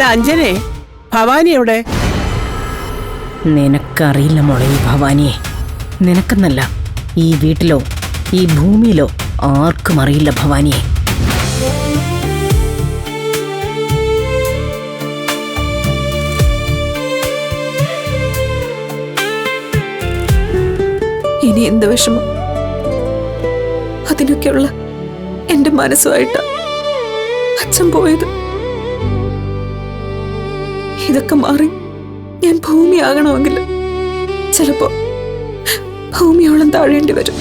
അഞ്ജനെ, ഭവാനി എവിടെ? നിനക്കറിയില്ല മോളെ ഈ ഭവാനിയെ. നിനക്കെന്നല്ല, ഈ വീട്ടിലോ ഈ ഭൂമിയിലോ ആർക്കും അറിയില്ല ഭവാനിയെ. ഇനി എന്ത് വിഷമം, അതിനൊക്കെയുള്ള എന്റെ മനസ്സുമായിട്ട് അച്ഛൻ പോയത്. ഇതൊക്കെ മാറി ഞാൻ ഭൂമിയാകണമെങ്കിൽ ചിലപ്പോ ഭൂമിയോളം താഴേണ്ടി വരും.